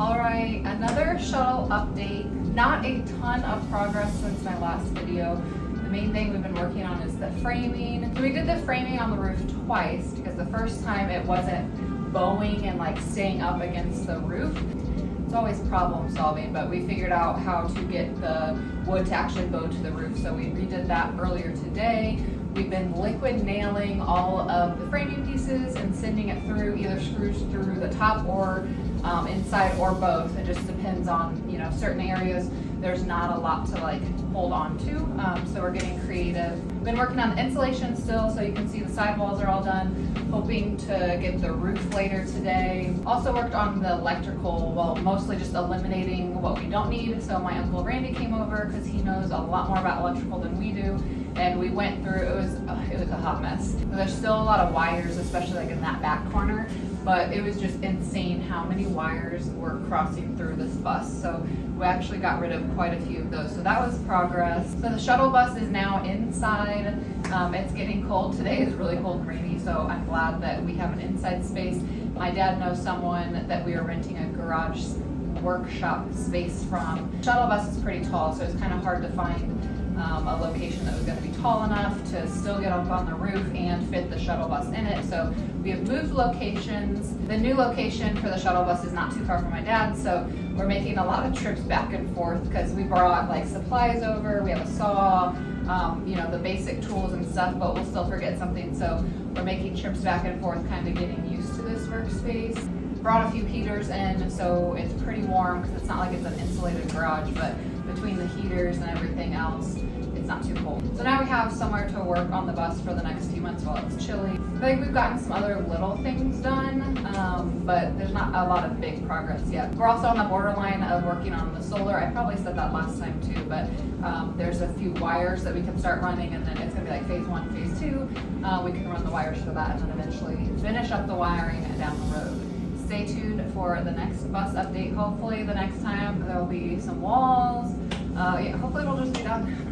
All right, another shuttle update. Not a ton of progress since my last video. The main thing we've been working on is the framing. So we did the framing on the roof twice because the first time it wasn't bowing and like staying up against the roof. It's always problem solving, but we figured out how to get the wood to actually bow to the roof. So we redid that earlier today. We've been liquid nailing all of the framing pieces and sending it through, either screws through the top or inside or both. It just depends on, certain areas there's not a lot to like hold on to. So we're getting creative. We've been working on the insulation still, so you can see the sidewalls are all done. Hoping to get the roof later today. Also worked on the electrical, well, mostly just eliminating what we don't need. So my Uncle Randy came over because he knows a lot more about electrical than we do. And we went through, it was a hot mess. There's still a lot of wires, especially like in that back corner, but it was just insane how many wires were crossing through this bus. So we actually got rid of quite a few of those. So that was progress. So the shuttle bus is now inside. It's getting cold. Today is really cold and rainy, so I'm glad that we have an inside space. My dad knows someone that we are renting a garage workshop space from. Shuttle bus is pretty tall, so it's kind of hard to find a location that was going to be tall enough to still get up on the roof and fit the shuttle bus in it. So we have moved locations. The new location for the shuttle bus is not too far from my dad's, so we're making a lot of trips back and forth because we brought like supplies over. We have a saw, the basic tools and stuff, but we'll still forget something. So we're making trips back and forth, kind of getting used to this workspace. Brought a few heaters in, so it's pretty warm because it's not like it's an insulated garage, but between the heaters and everything else, it's not too cold. So now we have somewhere to work on the bus for the next few months while it's chilly. I think we've gotten some other little things done, but there's not a lot of big progress yet. We're also on the borderline of working on the solar. I probably said that last time too, but there's a few wires that we can start running, and then it's gonna be like phase 1, phase 2. We can run the wires for that and then eventually finish up the wiring down the road. Stay tuned for the next bus update. Hopefully the next time there'll be some walls. Hopefully it'll just be done.